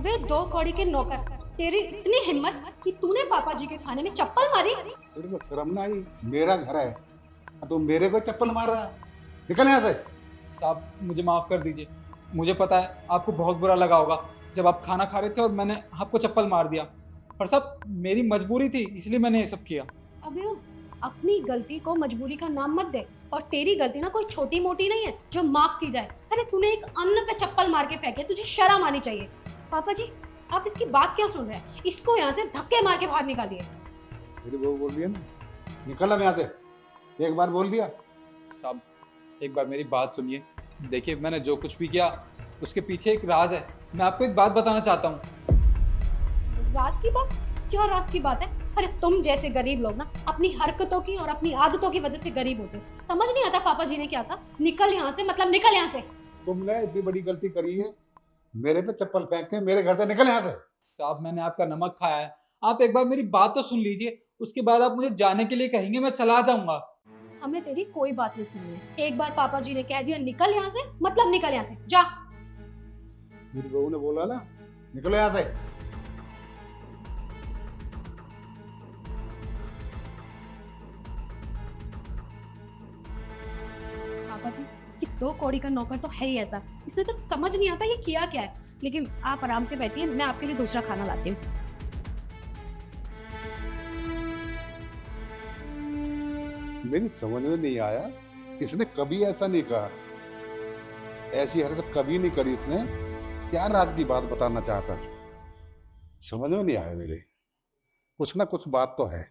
अबे दो कौड़ी के नौकर, तेरी इतनी हिम्मत कि तूने पापा जी के खाने में चप्पल मारी। तेरे को शर्म ना आई? मेरा घर है, तो मेरे को चप्पल मार रहा है? निकल यहाँ से। साहब मुझे माफ़ कर दीजिए। मुझे पता है आपको बहुत बुरा लगा होगा जब आप खाना खा रहे थे और मैंने आपको चप्पल मार दिया, पर साहब मेरी मजबूरी थी इसलिए मैंने ये सब किया। अबे अपनी गलती को मजबूरी का नाम मत दे। और तेरी गलती ना कोई छोटी मोटी नहीं है जो माफ की जाए। अरे तूने एक अन्न पे चप्पल मार के फेंके, तुझे शर्म आनी चाहिए। पापा जी आप इसकी बात क्या सुन रहे हैं? इसको यहाँ से धक्के मार के बाहर निकालिए। मेरी बहू बोल रही है ना, निकल अब यहाँ से। एक बार बोल दिया। साहब एक बार मेरी बात सुनिए। देखिए मैंने जो कुछ भी किया उसके पीछे एक राज है। मैं आपको एक बात बताना चाहता हूँ। राज की बात? क्या राज की बात है? अरे तुम जैसे गरीब लोग ना अपनी हरकतों की और अपनी आदतों की वजह से गरीब होते हो। समझ नहीं आता पापा जी ने क्या कहा। निकल यहाँ से, मतलब निकल यहाँ से। तुमने इतनी बड़ी गलती करी है, मेरे पे चप्पल फेंक के मेरे घर से निकल यहाँ से। साहब मैंने आपका नमक खाया है, आप एक बार मेरी बात तो सुन लीजिए। उसके बाद आप मुझे जाने के लिए कहेंगे मैं चला जाऊंगा। हमें तेरी कोई बात नहीं सुननी है। एक बार पापा जी ने कह दिया निकल यहाँ से, मतलब निकल यहाँ से, जा। मेरी बहू ने बोला ना, निकलो यहाँ से। पापा जी कि दो कौड़ी का नौकर तो है ही ऐसा, इसने तो समझ नहीं आता ये किया क्या है। लेकिन आप आराम से बैठिए, मैं आपके लिए दूसरा खाना लाती हूँ। मेरी समझ में नहीं आया, इसने कभी ऐसा नहीं कहा, ऐसी हरकत कभी नहीं करी इसने। क्या राज की बात बताना चाहता था? समझ में नहीं आया मेरे। कुछ ना कुछ बात तो है।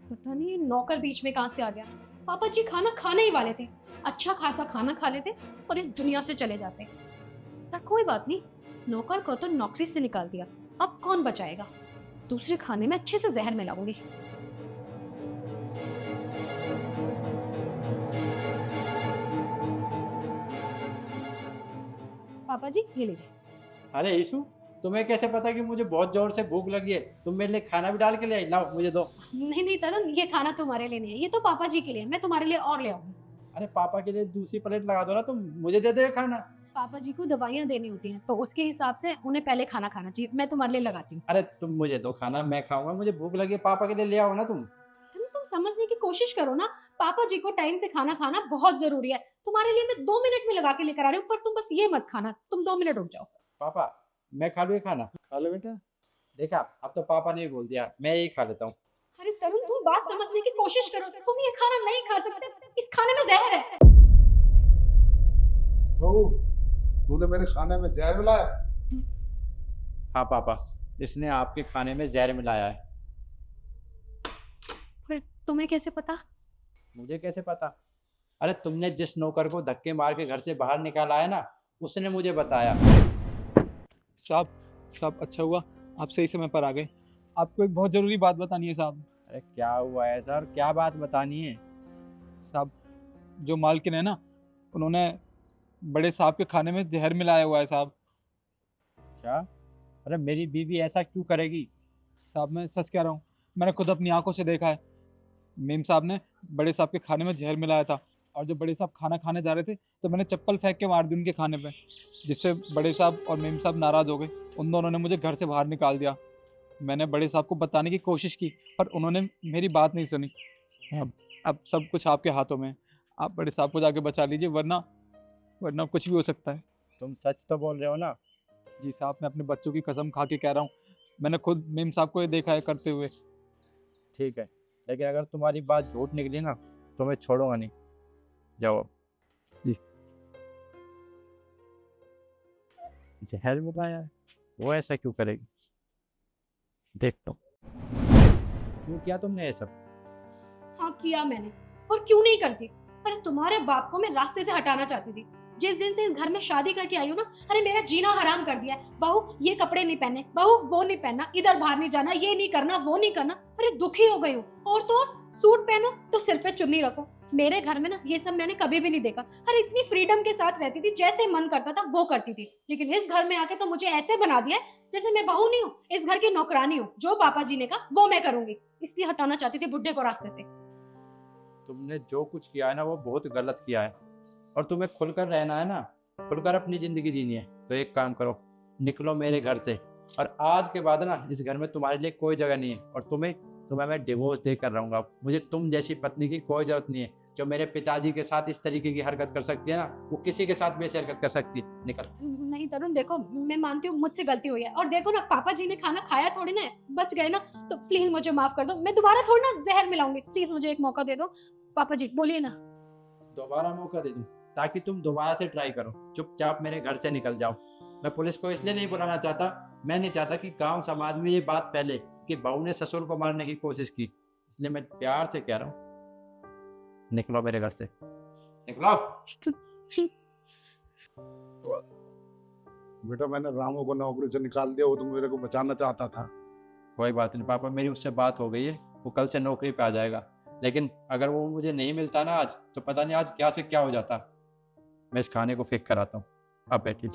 पता नहीं नौकर बीच में कहां से आ गया। पापा जी खाना खाने ही वाले थे, अच्छा खासा खाना खा लेते और इस दुनिया से चले जाते। पर कोई बात नहीं, नौकर को तो नौकरी से निकाल दिया, अब कौन बचाएगा। दूसरे खाने में अच्छे से जहर मिलाऊंगी। पापा जी ये लीजिए। अरे ईशु, तुम्हें कैसे पता कि मुझे बहुत जोर से भूख लगी है? तुम मेरे लिए खाना भी डाल के ले आई। लाओ मुझे दो। नहीं नहीं तरन, ये खाना तुम्हारे लिए नहीं है, ये तो पापा जी के लिए। मैं तुम्हारे लिए और ले आऊंगी। अरे पापा के लिए दूसरी प्लेट लगा दो ना, तुम मुझे दे दो ये खाना। पापा जी को दवाइयाँ देनी होती हैं तो उसके हिसाब से उन्हें पहले खाना खाना चाहिए। मैं तुम्हारे लिए लगाती हूँ। अरे तुम मुझे दो खाना, मैं खाऊंगा, मुझे भूख लगी है। पापा के लिए ले आओ ना तुम। तुम समझने की कोशिश करो ना। पापा जी को टाइम से खाना खाना बहुत जरूरी है। तुम्हारे लिए मैं 2 मिनट में लगा के लेकर आ रही हूँ, पर तुम बस ये मत खाना। तुम 2 मिनट रुक जाओ। पापा मैं खा लूँ ये खाना? खा लो बेटा। देखा, अब तो पापा ने भी बोल दिया, मैं यही खा लेता हूँ। अरे तरुण तुम बात समझने की कोशिश करो। तुम ये खाना नहीं खा सकते, इस खाने में जहर है। बहू, तूने मेरे खाने में जहर मिलाया? हाँ पापा, इसने आपके खाने में जहर मिलाया है। फिर तुम्हें कैसे पता? मुझे कैसे पता? अरे तुमने जिस नौकर को धक्के मार के घर से बाहर निकाला है ना, उसने मुझे बताया। साहब साहब अच्छा हुआ आप सही समय पर आ गए। आपको एक बहुत ज़रूरी बात बतानी है साहब। अरे क्या हुआ है सर, क्या बात बतानी है? साहब जो मालकिन है ना, उन्होंने बड़े साहब के खाने में जहर मिलाया हुआ है साहब। क्या? अरे मेरी बीवी ऐसा क्यों करेगी? साहब मैं सच कह रहा हूँ, मैंने खुद अपनी आंखों से देखा है। मेम साहब ने बड़े साहब के खाने में जहर मिलाया था और जब बड़े साहब खाना खाने जा रहे थे तो मैंने चप्पल फेंक के मार दी उनके खाने पे, जिससे बड़े साहब और मेम साहब नाराज़ हो गए। उन दोनों ने मुझे घर से बाहर निकाल दिया। मैंने बड़े साहब को बताने की कोशिश की पर उन्होंने मेरी बात नहीं सुनी। अब सब कुछ आपके हाथों में है। आप बड़े साहब को जाके बचा लीजिए, वरना वरना कुछ भी हो सकता है। तुम सच तो बोल रहे हो ना? जी साहब, मैं अपने बच्चों की कसम खा के कह रहा हूँ, मैंने खुद मेम साहब को ये देखा है करते हुए। ठीक है, लेकिन अगर तुम्हारी बात झूठ निकली ना तो मैं छोड़ूंगा नहीं। जाओ अब। जी। जहर मिलाया है, वो ऐसा क्यों करेगी? देखता हूँ। क्यों किया तुमने ये सब? हाँ किया मैंने, और क्यों नहीं करती। अरे तुम्हारे बाप को मैं रास्ते से हटाना चाहती थी। जिस दिन से इस घर में शादी करके आई हूँ ना, अरे मेरा जीना हराम कर दिया है। बहू ये कपड़े नहीं पहने, बहू वो नहीं पहनना, इधर बाहर नहीं जाना, ये नहीं करना, वो नहीं करना। अरे दुखी हो गई हूँ। और तो और सूट पहनो तो सिर पे चुन्नी रखो। मेरे घर में ना ये सब मैंने कभी भी नहीं देखा। अरे इतनी फ्रीडम के साथ रहती थी, जैसे मन करता था वो करती थी। लेकिन इस घर में आके तो मुझे ऐसे बना दिया है जैसे मैं बहू नहीं हूँ, इस घर की नौकरानी हूँ। जो पापा जी ने कहा वो मैं करूंगी। इसलिए हटाना चाहती थी बुड्ढे को रास्ते से। तुमने जो कुछ किया है ना वो बहुत गलत किया है, और तुम्हें खुलकर रहना है ना खुलकर अपनी जिंदगी जीनी है तो एक काम करो, निकलो मेरे घर से। और आज के बाद ना इस घर में तुम्हारे लिए कोई जगह नहीं है, और तुम्हें मैं डिवोर्स देकर रहूंगा। मुझे तुम जैसी पत्नी की कोई जरूरत नहीं है। जो मेरे पिताजी के साथ इस तरीके की हरकत कर सकती है ना, वो किसी के साथ भी ऐसी हरकत कर सकती है। निकल। नहीं तरुण, देखो मैं मानती हूँ मुझसे गलती हुई है, और देखो ना पापा जी ने खाना खाया थोड़ी ना है, बच गए ना, तो प्लीज मुझे माफ कर दो। मैं दोबारा थोड़ी ना जहर मिलाऊंगी, प्लीज मुझे एक मौका दे दो। पापा जी बोलिए ना। दोबारा मौका दे दूं ताकि तुम दोबारा से ट्राई करो। चुपचाप मेरे घर से निकल जाओ। मैं पुलिस को इसलिए नहीं बुलाना चाहता, मैं नहीं चाहता कि गांव समाज में ये बात फैले कि बहू ने ससुर को मारने की कोशिश की, इसलिए मैं प्यार से कह रहा हूँ, निकलो मेरे घर से, निकलो। बेटा मैंने रामू को नौकरी से निकाल दिया, वो तो मेरे को बचाना चाहता था। कोई बात नहीं पापा, मेरी उससे बात हो गई है, वो कल से नौकरी पे आ जाएगा। लेकिन अगर वो मुझे नहीं मिलता ना आज, तो पता नहीं आज क्या से क्या हो जाता। मैं इस खाने को फेंक कर आता हूँ, आप बैठिए।